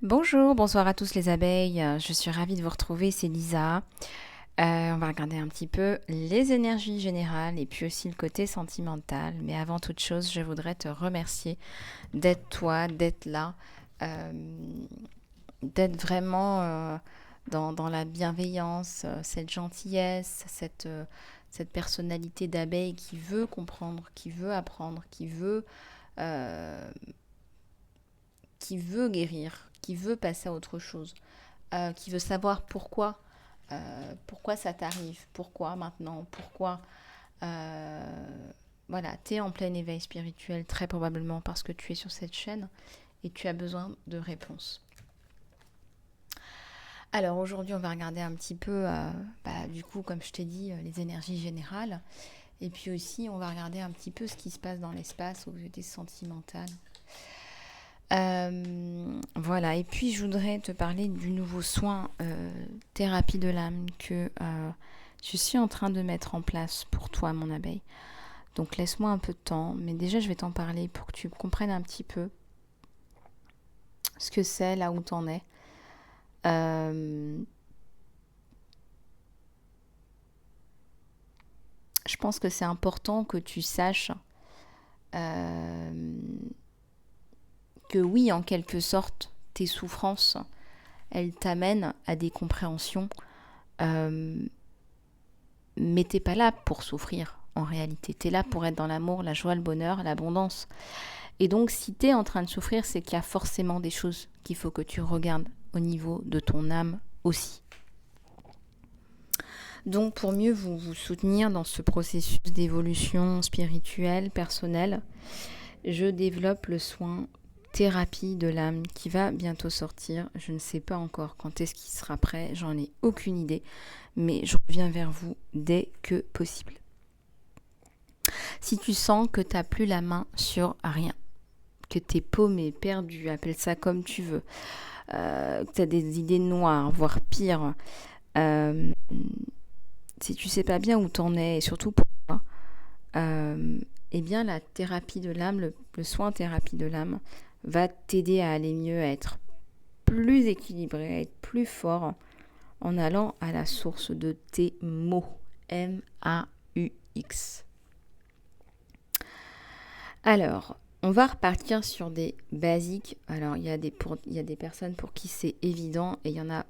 Bonjour, bonsoir à tous les abeilles. Je suis ravie de vous retrouver, c'est Lisa. On va regarder un petit peu les énergies générales et puis aussi le côté sentimental. Mais avant toute chose, je voudrais te remercier d'être toi, d'être là, euh, d'être vraiment dans la bienveillance, cette gentillesse, cette personnalité d'abeille qui veut comprendre, qui veut apprendre, euh, qui veut guérir, qui veut passer à autre chose, qui veut savoir pourquoi ça t'arrive, pourquoi maintenant, pourquoi. Voilà, tu es en plein éveil spirituel, très probablement parce que tu es sur cette chaîne et tu as besoin de réponses. Alors aujourd'hui, on va regarder un petit peu, du coup, comme je t'ai dit, les énergies générales. Et puis aussi, on va regarder un petit peu ce qui se passe dans l'espace au côté sentimental. Voilà, et puis je voudrais te parler du nouveau soin thérapie de l'âme que je suis en train de mettre en place pour toi, mon abeille. Donc laisse-moi un peu de temps, mais déjà je vais t'en parler pour que tu comprennes un petit peu ce que c'est, là où t'en es. Je pense que c'est important que tu saches que oui, en quelque sorte, tes souffrances, elles t'amènent à des compréhensions, mais t'es pas là pour souffrir en réalité. T'es là pour être dans l'amour, la joie, le bonheur, l'abondance. Et donc, si t'es en train de souffrir, c'est qu'il y a forcément des choses qu'il faut que tu regardes au niveau de ton âme aussi. Donc, pour mieux vous soutenir dans ce processus d'évolution spirituelle, personnelle, je développe le soin thérapie de l'âme qui va bientôt sortir. Je ne sais pas encore quand est-ce qu'il sera prêt, j'en ai aucune idée, mais je reviens vers vous dès que possible. Si tu sens que tu n'as plus la main sur rien, que t'es paumé, perdu, appelle ça comme tu veux, que tu as des idées noires, voire pire, si tu sais pas bien où t'en es, et surtout pourquoi, eh bien la thérapie de l'âme, le soin thérapie de l'âme, va t'aider à aller mieux, à être plus équilibré, à être plus fort en allant à la source de tes mots. M-A-U-X. Alors, on va repartir sur des basiques. Alors, il y a des personnes pour qui c'est évident et il y en a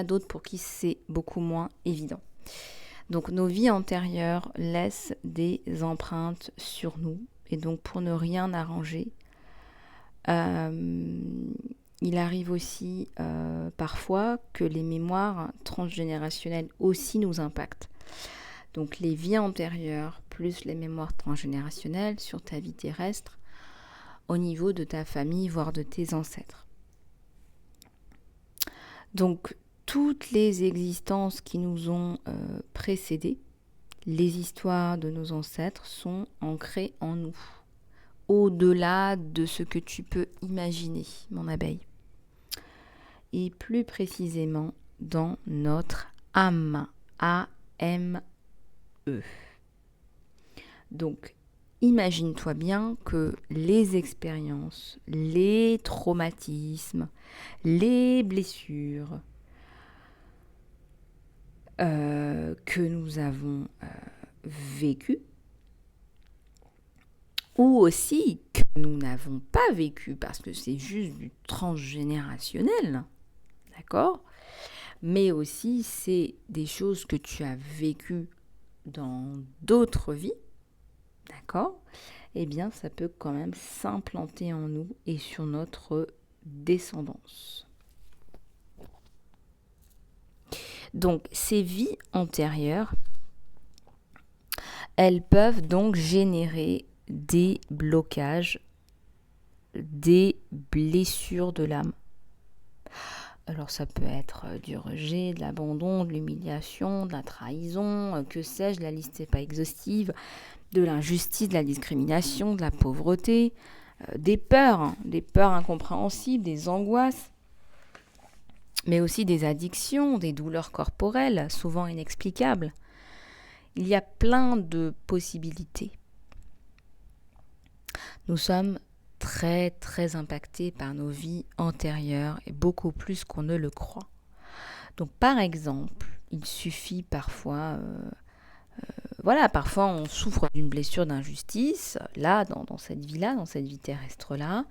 d'autres pour qui c'est beaucoup moins évident. Donc, nos vies antérieures laissent des empreintes sur nous. Et donc, pour ne rien arranger, il arrive aussi parfois que les mémoires transgénérationnelles aussi nous impactent. Donc les vies antérieures plus les mémoires transgénérationnelles sur ta vie terrestre au niveau de ta famille, voire de tes ancêtres. Donc toutes les existences qui nous ont précédées, les histoires de nos ancêtres sont ancrées en nous, au-delà de ce que tu peux imaginer, mon abeille. Et plus précisément dans notre âme, A-M-E. Donc, imagine-toi bien que les expériences, les traumatismes, les blessures que nous avons vécues, ou aussi que nous n'avons pas vécu parce que c'est juste du transgénérationnel, d'accord ? Mais aussi c'est des choses que tu as vécues dans d'autres vies, d'accord ? Eh bien, ça peut quand même s'implanter en nous et sur notre descendance. Donc, ces vies antérieures, elles peuvent donc générer des blocages, des blessures de l'âme. Alors ça peut être du rejet, de l'abandon, de l'humiliation, de la trahison, que sais-je, la liste n'est pas exhaustive, de l'injustice, de la discrimination, de la pauvreté, des peurs incompréhensibles, des angoisses, mais aussi des addictions, des douleurs corporelles, souvent inexplicables. Il y a plein de possibilités. Nous sommes très très impactés par nos vies antérieures et beaucoup plus qu'on ne le croit. Donc par exemple, il suffit parfois, parfois on souffre d'une blessure d'injustice, là, dans cette vie-là, dans cette vie terrestre-là,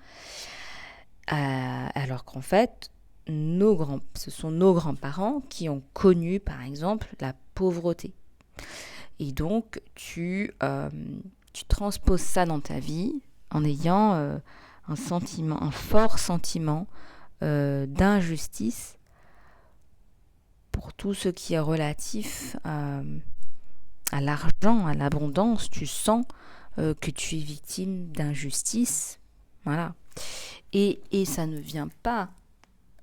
alors qu'en fait, ce sont nos grands-parents qui ont connu, par exemple, la pauvreté. Et donc, tu transposes ça dans ta vie en ayant un fort sentiment d'injustice pour tout ce qui est relatif à l'argent, à l'abondance. Tu sens que tu es victime d'injustice. Voilà. Et ça ne vient pas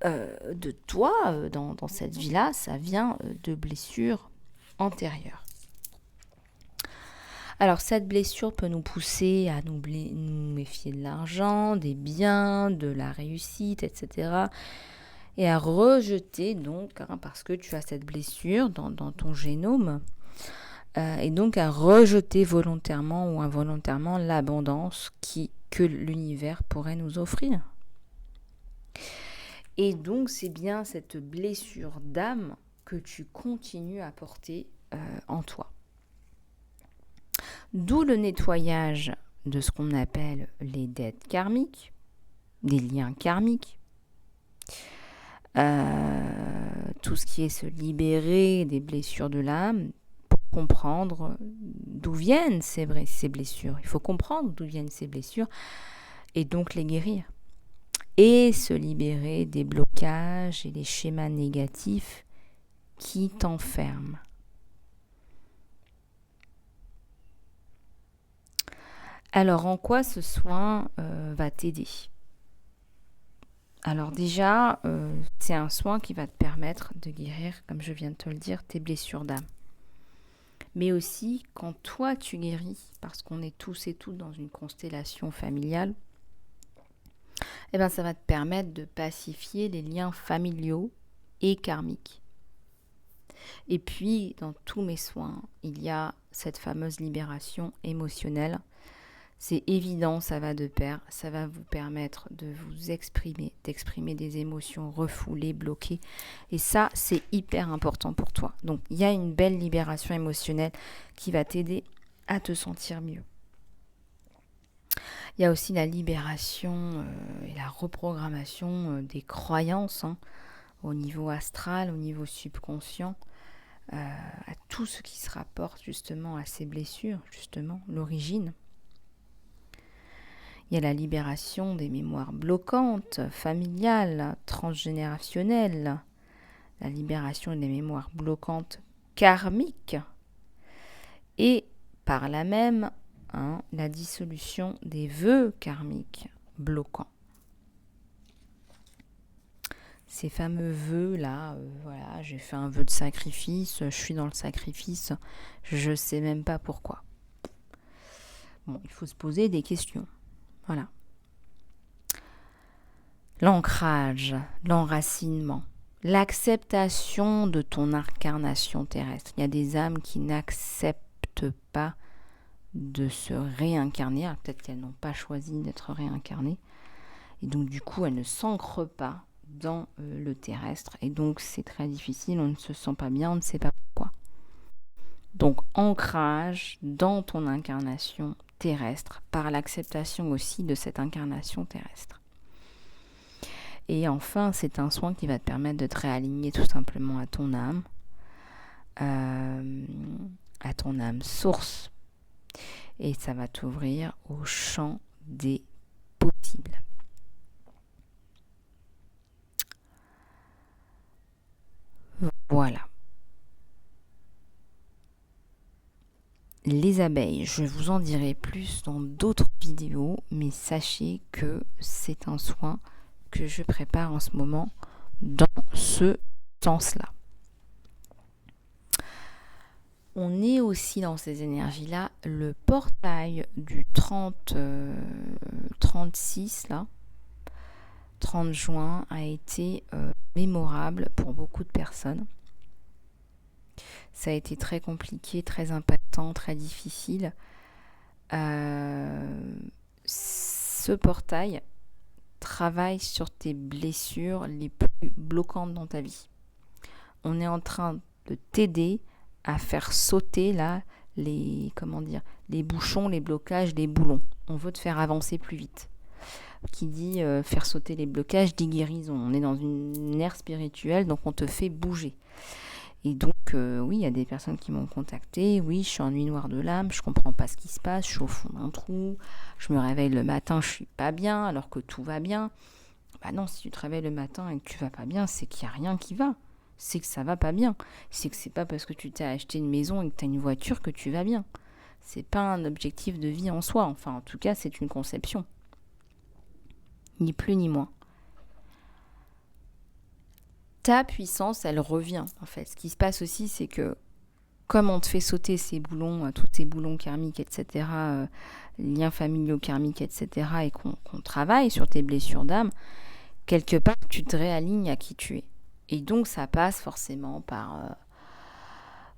de toi dans cette vie-là, ça vient de blessures antérieures. Alors cette blessure peut nous pousser à nous méfier de l'argent, des biens, de la réussite, etc. Et à rejeter donc, parce que tu as cette blessure dans ton génome, et donc à rejeter volontairement ou involontairement l'abondance que l'univers pourrait nous offrir. Et donc c'est bien cette blessure d'âme que tu continues à porter en toi. D'où le nettoyage de ce qu'on appelle les dettes karmiques, des liens karmiques, tout ce qui est se libérer des blessures de l'âme pour comprendre d'où viennent ces blessures. Il faut comprendre d'où viennent ces blessures et donc les guérir. Et se libérer des blocages et des schémas négatifs qui t'enferment. Alors, en quoi ce soin va t'aider ? Alors déjà, c'est un soin qui va te permettre de guérir, comme je viens de te le dire, tes blessures d'âme. Mais aussi, quand toi tu guéris, parce qu'on est tous et toutes dans une constellation familiale, ça va te permettre de pacifier les liens familiaux et karmiques. Et puis, dans tous mes soins, il y a cette fameuse libération émotionnelle. C'est évident, ça va de pair, ça va vous permettre de vous exprimer, d'exprimer des émotions refoulées, bloquées. Et ça, c'est hyper important pour toi. Donc, il y a une belle libération émotionnelle qui va t'aider à te sentir mieux. Il y a aussi la libération et la reprogrammation des croyances au niveau astral, au niveau subconscient, à tout ce qui se rapporte justement à ces blessures, justement, l'origine. Il y a la libération des mémoires bloquantes, familiales, transgénérationnelles, la libération des mémoires bloquantes karmiques et par là même la dissolution des vœux karmiques bloquants. Ces fameux vœux-là, j'ai fait un vœu de sacrifice, je suis dans le sacrifice, je ne sais même pas pourquoi. Bon, il faut se poser des questions. Voilà. L'ancrage, l'enracinement, l'acceptation de ton incarnation terrestre. Il y a des âmes qui n'acceptent pas de se réincarner. Alors, peut-être qu'elles n'ont pas choisi d'être réincarnées. Et donc, du coup, elles ne s'ancrent pas dans le terrestre. Et donc, c'est très difficile. On ne se sent pas bien, on ne sait pas pourquoi. Donc, ancrage dans ton incarnation terrestre, par l'acceptation aussi de cette incarnation terrestre. Et enfin, c'est un soin qui va te permettre de te réaligner tout simplement à ton âme, source. Et ça va t'ouvrir au champ des possibles. Voilà. Les abeilles, je vous en dirai plus dans d'autres vidéos, mais sachez que c'est un soin que je prépare en ce moment dans ce sens-là. On est aussi dans ces énergies-là, le portail du 36, 30 juin, a été mémorable pour beaucoup de personnes. Ça a été très compliqué, très impactant, très difficile. Ce ce portail travaille sur tes blessures les plus bloquantes dans ta vie. On est en train de t'aider à faire sauter là les bouchons, les blocages, les boulons. On veut te faire avancer plus vite. Qui dit faire sauter les blocages dit guérison. On est dans une ère spirituelle, donc on te fait bouger. Et donc, oui, il y a des personnes qui m'ont contacté. Oui, je suis en nuit noire de l'âme, je comprends pas ce qui se passe, je suis au fond d'un trou, je me réveille le matin, je suis pas bien, alors que tout va bien. Bah non, si tu te réveilles le matin et que tu vas pas bien, c'est qu'il y a rien qui va. C'est que ça va pas bien. C'est que c'est pas parce que tu t'es acheté une maison et que tu as une voiture que tu vas bien. C'est pas un objectif de vie en soi. Enfin, en tout cas, c'est une conception. Ni plus ni moins. Ta puissance, elle revient, en fait. Ce qui se passe aussi, c'est que comme on te fait sauter ces boulons, tous ces boulons karmiques, etc., liens familiaux karmiques, etc., et qu'on travaille sur tes blessures d'âme, quelque part, tu te réalignes à qui tu es. Et donc, ça passe forcément par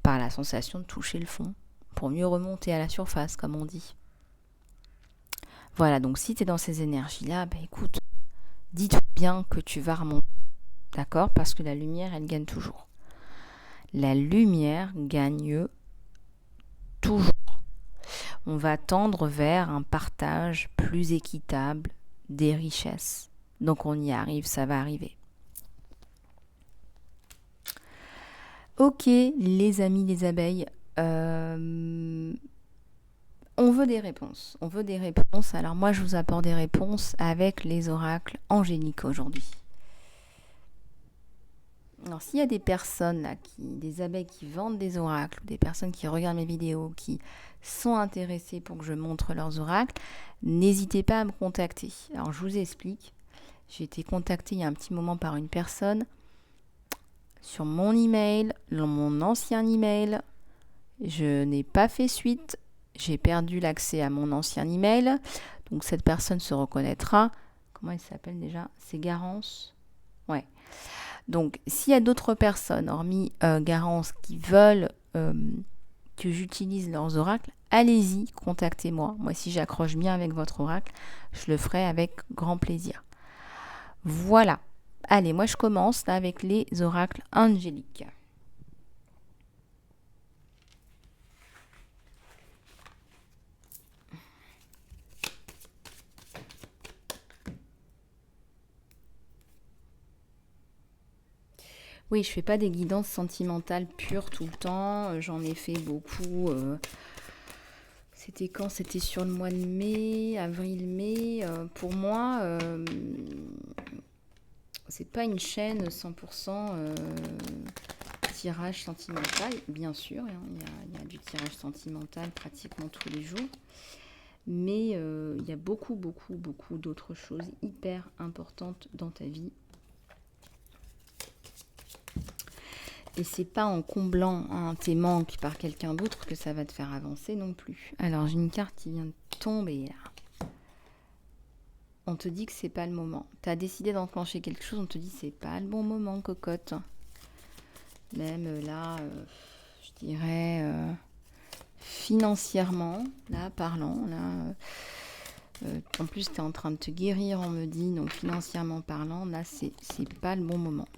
la sensation de toucher le fond, pour mieux remonter à la surface, comme on dit. Voilà, donc si tu es dans ces énergies-là, bah écoute, dis-toi bien que tu vas remonter, d'accord? Parce que la lumière, elle gagne toujours. La lumière gagne toujours. On va tendre vers un partage plus équitable des richesses. Donc on y arrive, ça va arriver. Ok, les amis, les abeilles, on veut des réponses. On veut des réponses. Alors moi, je vous apporte des réponses avec les oracles angéliques aujourd'hui. Alors s'il y a des personnes là, des abeilles qui vendent des oracles, des personnes qui regardent mes vidéos, qui sont intéressées pour que je montre leurs oracles, n'hésitez pas à me contacter. Alors je vous explique. J'ai été contactée il y a un petit moment par une personne sur mon email, mon ancien email. Je n'ai pas fait suite. J'ai perdu l'accès à mon ancien email. Donc cette personne se reconnaîtra. Comment elle s'appelle déjà? C'est Garance. Ouais. Donc s'il y a d'autres personnes, hormis Garance, qui veulent que j'utilise leurs oracles, allez-y, contactez-moi. Moi, si j'accroche bien avec votre oracle, je le ferai avec grand plaisir. Voilà. Allez, moi je commence là avec les oracles angéliques. Oui, je fais pas des guidances sentimentales pures tout le temps. J'en ai fait beaucoup. C'était quand? C'était sur le mois de mai, avril-mai. Pour moi, c'est pas une chaîne 100% tirage sentimental. Bien sûr, hein, il y a du tirage sentimental pratiquement tous les jours. Mais il y a beaucoup d'autres choses hyper importantes dans ta vie. Et c'est pas en comblant tes manques par quelqu'un d'autre que ça va te faire avancer non plus. Alors j'ai une carte qui vient de tomber là. On te dit que c'est pas le moment. Tu as décidé d'enclencher quelque chose, on te dit c'est pas le bon moment, cocotte. Même là, je dirais financièrement, là parlant, là. En plus tu es en train de te guérir, on me dit, donc financièrement parlant, là c'est pas le bon moment.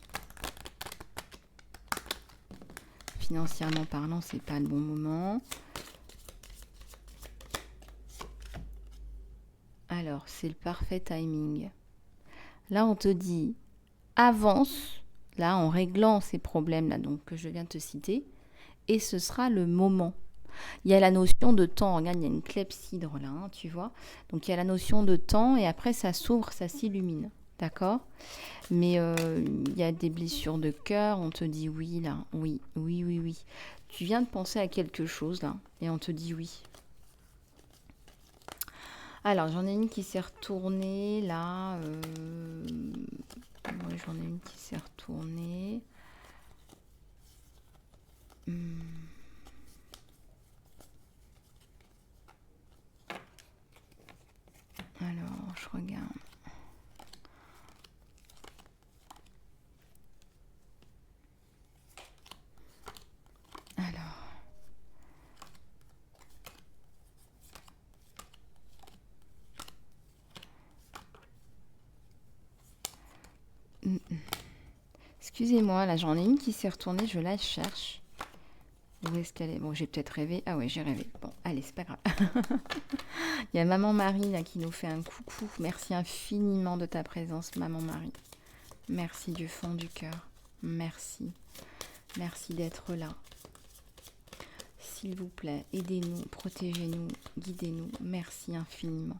Financièrement parlant, c'est pas le bon moment. Alors, c'est le parfait timing. Là, on te dit, avance, là, en réglant ces problèmes-là, donc que je viens de te citer, et ce sera le moment. Il y a la notion de temps. Regarde, il y a une clepsydre là, hein, tu vois. Donc, il y a la notion de temps, et après, ça s'ouvre, ça s'illumine. D'accord? Mais il y a des blessures de cœur, on te dit oui, là. Oui. Tu viens de penser à quelque chose, là, et on te dit oui. Alors, j'en ai une qui s'est retournée, là. Ouais, j'en ai une qui s'est retournée. Alors, je regarde. Mm. Excusez-moi, là j'en ai une qui s'est retournée, je la cherche. Où est-ce qu'elle est? Bon, j'ai peut-être rêvé. Ah ouais, j'ai rêvé. Bon, allez, c'est pas grave. Il y a Maman Marie là qui nous fait un coucou. Merci infiniment de ta présence, Maman Marie. Merci du fond du cœur. Merci. Merci d'être là. S'il vous plaît, aidez-nous, protégez-nous, guidez-nous. Merci infiniment.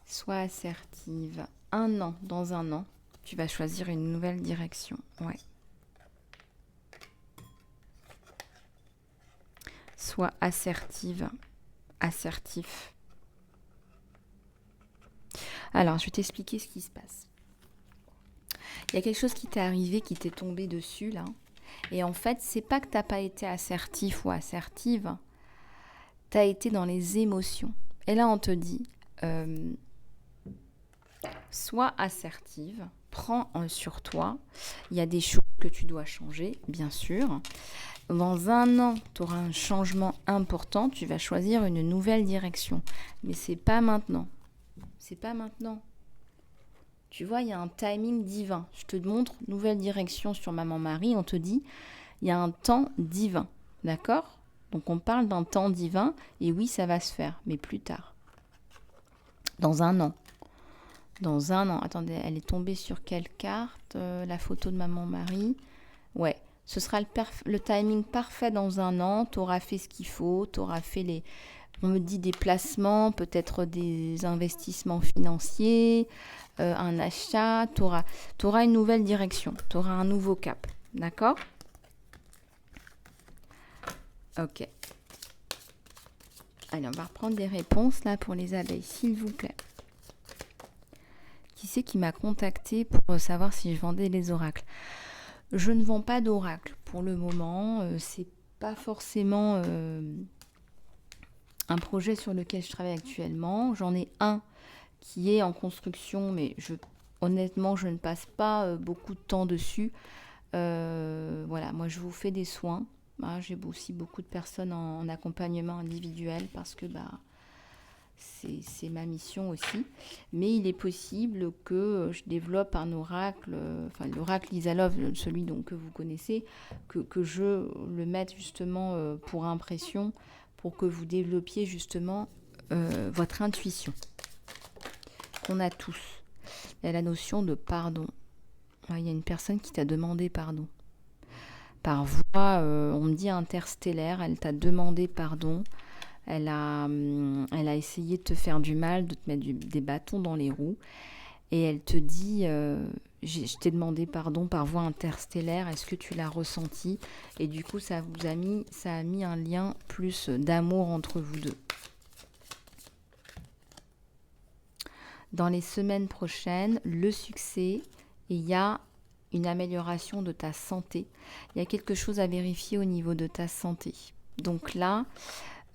Sois assertive. Dans un an, tu vas choisir une nouvelle direction. Ouais. Sois assertive, assertif. Alors, je vais t'expliquer ce qui se passe. Il y a quelque chose qui t'est arrivé, qui t'est tombé dessus, là. Et en fait, c'est pas que t'as pas été assertif ou assertive, t'as été dans les émotions. Et là, on te dit, sois assertive, prends sur toi. Il y a des choses que tu dois changer, bien sûr. Dans un an, tu auras un changement important, tu vas choisir une nouvelle direction. Mais c'est pas maintenant. C'est pas maintenant. Tu vois, il y a un timing divin. Je te montre nouvelle direction sur Maman Marie. On te dit, il y a un temps divin. D'accord? Donc on parle d'un temps divin. Et oui, ça va se faire, mais plus tard. Dans un an. Dans un an. Attendez, elle est tombée sur quelle carte? La photo de Maman Marie. Ouais. Ce sera le timing parfait dans un an. Tu auras fait ce qu'il faut. Tu auras fait on me dit des placements, peut-être des investissements financiers, un achat. Tu auras une nouvelle direction. Tu auras un nouveau cap. D'accord? Ok. Allez, on va reprendre des réponses là pour les abeilles, s'il vous plaît. Qui c'est qui m'a contacté pour savoir si je vendais les oracles? Je ne vends pas d'oracle pour le moment. C'est pas forcément un projet sur lequel je travaille actuellement. J'en ai un qui est en construction, mais honnêtement, je ne passe pas beaucoup de temps dessus. Voilà, moi, je vous fais des soins. J'ai aussi beaucoup de personnes en accompagnement individuel parce que c'est ma mission aussi. Mais il est possible que je développe un oracle, l'oracle Isalov, celui que vous connaissez, que je le mette justement pour impression, pour que vous développiez justement votre intuition, qu'on a tous. Il y a la notion de pardon. Il y a une personne qui t'a demandé pardon. Par voie, on me dit interstellaire, elle t'a demandé pardon. Elle a essayé de te faire du mal, de te mettre des bâtons dans les roues. Et elle te dit, je t'ai demandé pardon par voie interstellaire, est-ce que tu l'as ressenti? Et du coup, ça a mis un lien plus d'amour entre vous deux. Dans les semaines prochaines, le succès, et il y a une amélioration de ta santé. Il y a quelque chose à vérifier au niveau de ta santé. Donc là,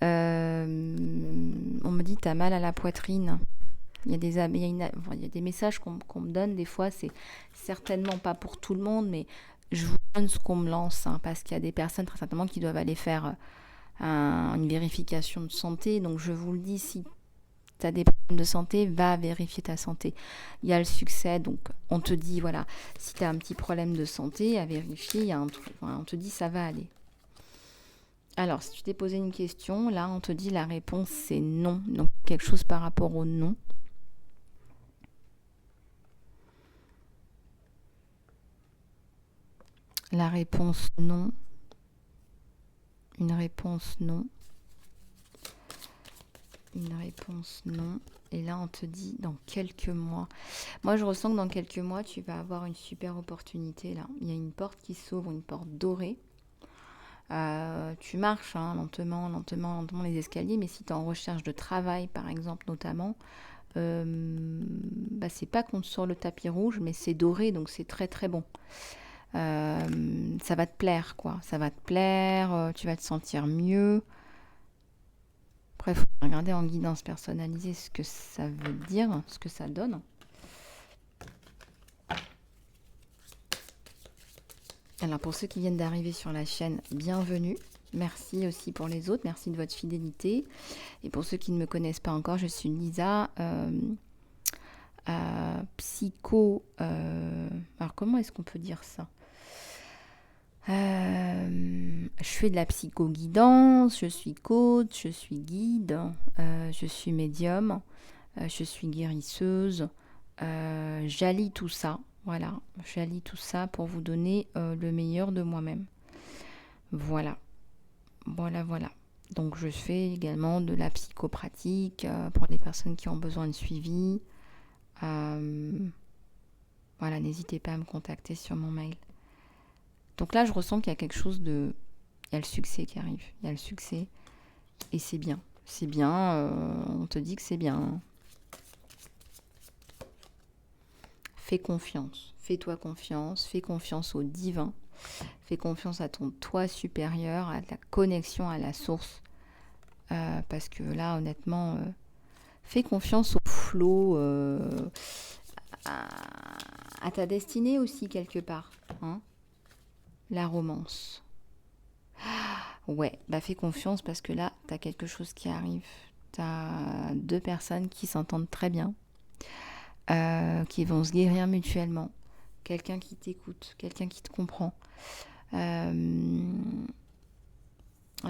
on me dit tu as mal à la poitrine. Il y a des messages qu'on me donne. Des fois, c'est certainement pas pour tout le monde, mais je vous donne ce qu'on me lance, parce qu'il y a des personnes très certainement qui doivent aller faire une vérification de santé. Donc je vous le dis, si tu as des problèmes de santé, va vérifier ta santé. Il y a le succès, donc on te dit, voilà, si tu as un petit problème de santé, à vérifier, il y a un truc, on te dit ça va aller. Alors, si tu t'es posé une question, là, on te dit la réponse, c'est non. Donc, quelque chose par rapport au non. La réponse non. Une réponse non. Une réponse non. Et là, on te dit dans quelques mois. Moi, je ressens que dans quelques mois, tu vas avoir une super opportunité, là. Il y a une porte qui s'ouvre, une porte dorée. Tu marches lentement les escaliers, mais si tu es en recherche de travail, par exemple, notamment, c'est pas qu'on te sort le tapis rouge, mais c'est doré, donc c'est très très bon. Ça va te plaire, quoi. Ça va te plaire, tu vas te sentir mieux. Après, il faut regarder en guidance personnalisée ce que ça veut dire, ce que ça donne. Alors, pour ceux qui viennent d'arriver sur la chaîne, bienvenue. Merci aussi pour les autres, merci de votre fidélité. Et pour ceux qui ne me connaissent pas encore, je suis Lisa, Alors, comment est-ce qu'on peut dire ça? Je fais de la psycho-guidance, je suis coach, je suis guide, je suis médium, je suis guérisseuse. J'allie tout ça, voilà. J'allie tout ça pour vous donner le meilleur de moi-même. Voilà, voilà. Donc je fais également de la psychopratique pour les personnes qui ont besoin de suivi. Voilà, n'hésitez pas à me contacter sur mon mail. Donc là, je ressens qu'il y a quelque chose de... Il y a le succès qui arrive. Il y a le succès. Et c'est bien. C'est bien. On te dit que c'est bien. Fais confiance. Fais-toi confiance. Fais confiance au divin. Fais confiance à ton toi supérieur, à la connexion à la source. Parce que là, honnêtement, fais confiance au flow, à ta destinée aussi, quelque part. Hein, la romance. Ouais, bah fais confiance parce que là, t'as quelque chose qui arrive. T'as deux personnes qui s'entendent très bien, qui vont se guérir mutuellement. Quelqu'un qui t'écoute, quelqu'un qui te comprend. Là,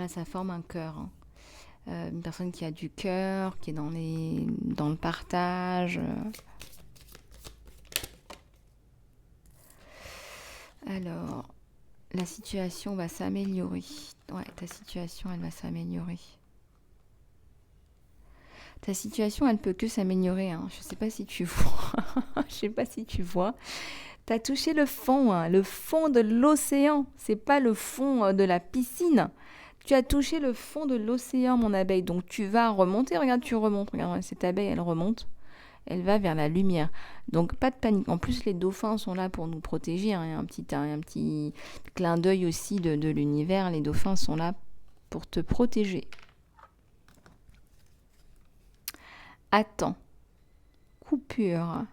ça forme un cœur. Hein. Une personne qui a du cœur, qui est dans le partage. Alors, la situation va s'améliorer. Ouais, ta situation, elle va s'améliorer. Ta situation, elle peut que s'améliorer. Hein. Je sais pas si tu vois. Je sais pas si tu vois. T'as touché le fond, hein, le fond de l'océan. C'est pas le fond de la piscine. Tu as touché le fond de l'océan, mon abeille. Donc tu vas remonter. Regarde, tu remontes. Regarde, cette abeille, elle remonte. Elle va vers la lumière. Donc pas de panique. En plus, les dauphins sont là pour nous protéger. Hein. Il y a un petit clin d'œil aussi de l'univers. Les dauphins sont là pour te protéger. Attends. Coupure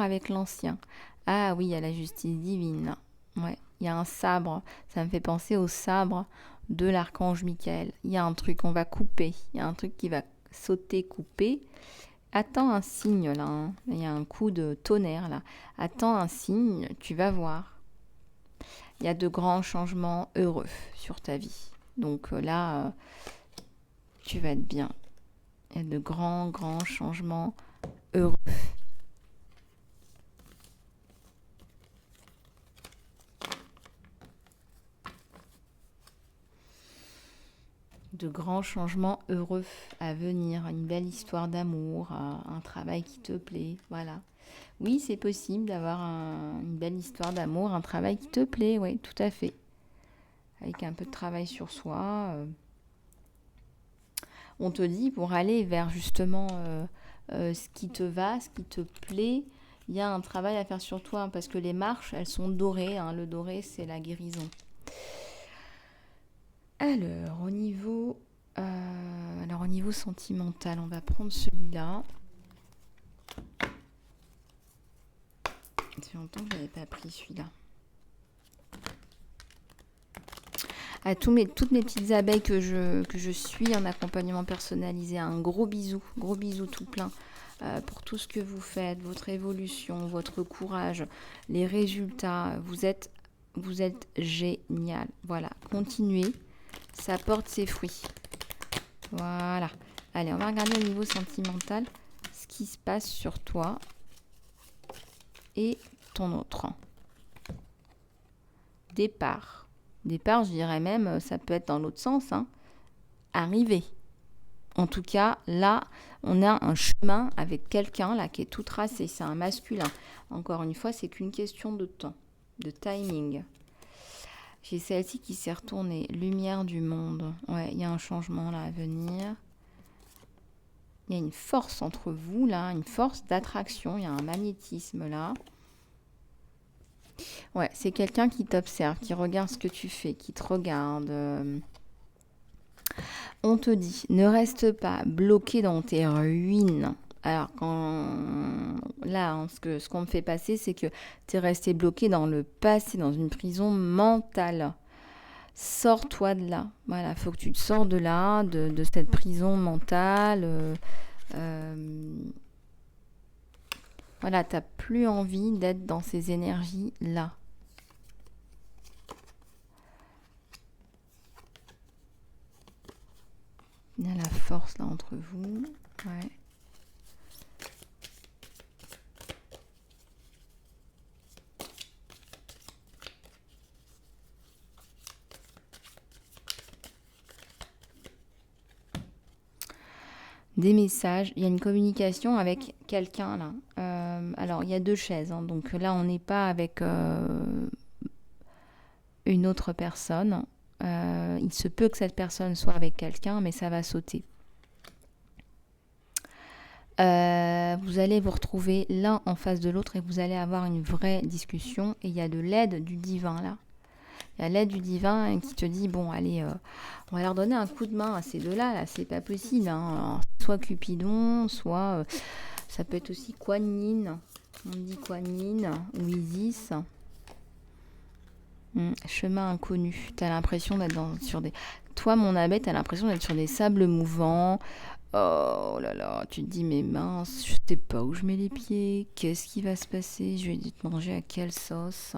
avec l'ancien. Ah oui, il y a la justice divine là. Ouais, il y a un sabre. Ça me fait penser au sabre de l'archange Michael. Il y a un truc, on va couper. Il y a un truc qui va sauter, couper. Attends un signe là. Hein. Il y a un coup de tonnerre là. Attends un signe, tu vas voir. Il y a de grands changements heureux sur ta vie. Donc là, tu vas être bien. Il y a de grands changements heureux. De grands changements heureux à venir, une belle histoire d'amour, un travail qui te plaît, voilà. Oui, c'est possible d'avoir une belle histoire d'amour, un travail qui te plaît, oui, tout à fait. Avec un peu de travail sur soi. On te dit pour aller vers justement ce qui te va, ce qui te plaît, il y a un travail à faire sur toi, hein, parce que les marches, elles sont dorées, hein, le doré, c'est la guérison. Alors, au niveau sentimental, on va prendre celui-là. Ça fait longtemps que je n'avais pas pris celui-là. À toutes mes petites abeilles que je suis en accompagnement personnalisé, un gros bisou tout plein pour tout ce que vous faites, votre évolution, votre courage, les résultats. Vous êtes génial. Voilà, continuez. Ça porte ses fruits. Voilà. Allez, on va regarder au niveau sentimental ce qui se passe sur toi et ton autre. Départ, je dirais même, ça peut être dans l'autre sens. Hein. Arriver. En tout cas, là, on a un chemin avec quelqu'un là qui est tout tracé. C'est un masculin. Encore une fois, c'est qu'une question de temps, de timing. J'ai celle-ci qui s'est retournée. Lumière du monde. Ouais, il y a un changement là à venir. Il y a une force entre vous là, une force d'attraction. Il y a un magnétisme là. Ouais, c'est quelqu'un qui t'observe, qui regarde ce que tu fais, qui te regarde. On te dit, ne reste pas bloqué dans tes ruines. Alors, là, hein, ce qu'on me fait passer, c'est que tu es resté bloqué dans le passé, dans une prison mentale. Sors-toi de là. Voilà, il faut que tu te sors de là, de cette prison mentale. Voilà, t'as plus envie d'être dans ces énergies-là. Il y a la force là entre vous. Ouais. Des messages, il y a une communication avec quelqu'un là. Alors il y a deux chaises, hein, donc là on n'est pas avec une autre personne. Il se peut que cette personne soit avec quelqu'un, mais ça va sauter. Vous allez vous retrouver l'un en face de l'autre et vous allez avoir une vraie discussion. Et il y a de l'aide du divin là. Il y a l'aide du divin qui te dit, bon allez, on va leur donner un coup de main à ces deux-là, là, c'est pas possible. Hein. Alors, soit Cupidon, soit ça peut être aussi Kuan Yin. On dit Kuan Yin ou Isis. Chemin inconnu. T'as l'impression d'être sur des... Toi, mon abbé, t'as l'impression d'être sur des sables mouvants. Oh là là, tu te dis, mais mince, je sais pas où je mets les pieds. Qu'est-ce qui va se passer? Je vais te manger à quelle sauce?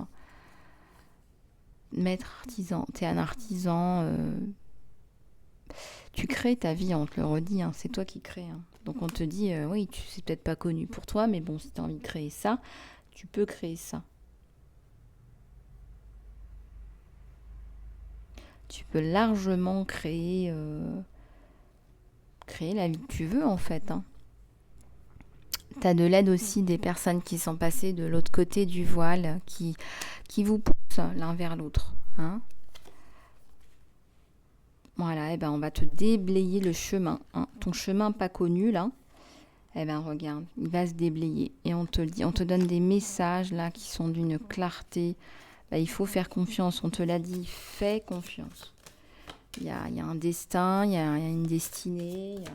Maître artisan, t'es un artisan. Tu crées ta vie, on te le redit, hein, c'est toi qui crées. Hein. Donc on te dit, oui, c'est peut-être pas connu pour toi, mais bon, si t'as envie de créer ça, tu peux créer ça. Tu peux largement créer la vie que tu veux en fait. Hein. Tu as de l'aide aussi des personnes qui sont passées de l'autre côté du voile, qui vous poussent l'un vers l'autre. Hein. Voilà, et ben on va te déblayer le chemin. Hein. Ton chemin pas connu là, eh ben regarde, il va se déblayer. Et on te dit, on te donne des messages là qui sont d'une clarté. Ben, il faut faire confiance, on te l'a dit, fais confiance. Il y a un destin, il y a une destinée, il y a...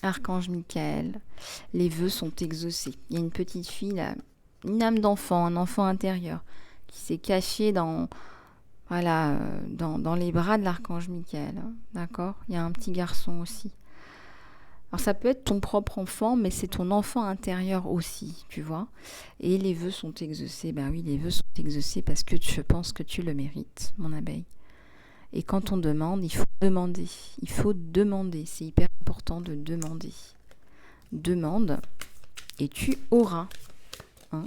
Archange Michael, les vœux sont exaucés. Il y a une petite fille, là, une âme d'enfant, un enfant intérieur, qui s'est caché dans les bras de l'archange Michael. D'accord. Il y a un petit garçon aussi. Alors ça peut être ton propre enfant, mais c'est ton enfant intérieur aussi, tu vois. Et les vœux sont exaucés. Ben oui, les vœux sont exaucés parce que je pense que tu le mérites, mon abeille. Et quand on demande, il faut demander. Il faut demander. C'est hyper important de demander. Demande et tu auras. Hein.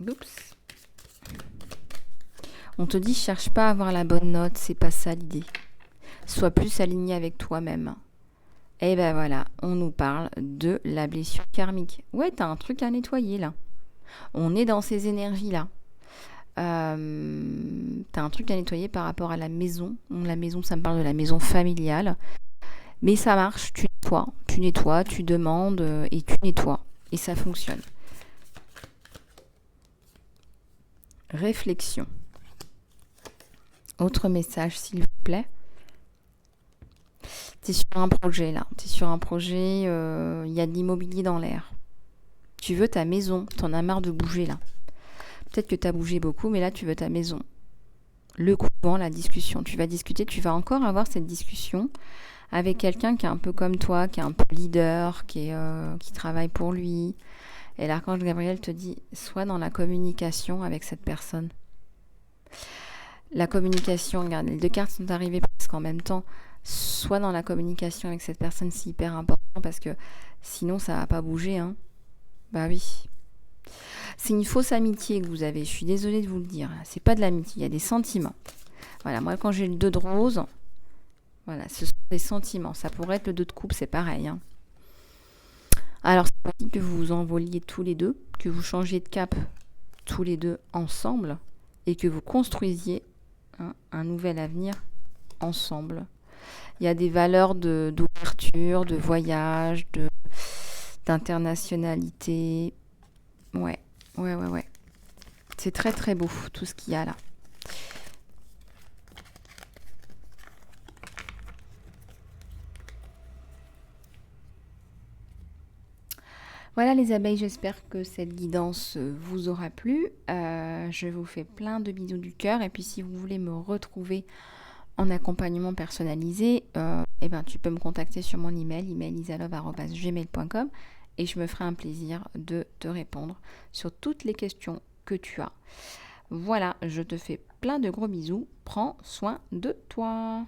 Oups. On te dit, cherche pas à avoir la bonne note, c'est pas ça l'idée. Sois plus aligné avec toi-même. Et ben voilà, on nous parle de la blessure karmique. Ouais, t'as un truc à nettoyer là. On est dans ces énergies-là. T'as un truc à nettoyer par rapport à la maison. La maison, ça me parle de la maison familiale. Mais ça marche, tu nettoies, tu demandes et tu nettoies. Et ça fonctionne. Réflexion. Autre message, s'il vous plaît. T'es sur un projet là. T'es sur un projet, y a de l'immobilier dans l'air. Tu veux ta maison. T'en as marre de bouger là. Peut-être que t'as bougé beaucoup, mais là tu veux ta maison. Le couvent, la discussion. Tu vas discuter, tu vas encore avoir cette discussion avec quelqu'un qui est un peu comme toi, qui est un peu leader, qui travaille pour lui. Et l'archange Gabriel te dit, sois dans la communication avec cette personne. La communication, regarde, les deux cartes sont arrivées presque en même temps. Sois dans la communication avec cette personne, c'est hyper important parce que sinon ça va pas bouger. Hein. Bah oui. C'est une fausse amitié que vous avez. Je suis désolée de vous le dire. C'est pas de l'amitié, il y a des sentiments. Voilà, moi quand j'ai le 2 de rose, voilà, ce sont des sentiments. Ça pourrait être le 2 de coupe, c'est pareil. Hein. Alors c'est possible que vous vous envoliez tous les deux, que vous changiez de cap tous les deux ensemble et que vous construisiez un nouvel avenir ensemble. Il y a des valeurs d'ouverture, de voyage, d'internationalité. Ouais. C'est très très beau tout ce qu'il y a là. Voilà les abeilles, j'espère que cette guidance vous aura plu. Je vous fais plein de bisous du cœur et puis si vous voulez me retrouver en accompagnement personnalisé, eh ben, tu peux me contacter sur mon email isalove@gmail.com et je me ferai un plaisir de te répondre sur toutes les questions que tu as. Voilà, je te fais plein de gros bisous. Prends soin de toi.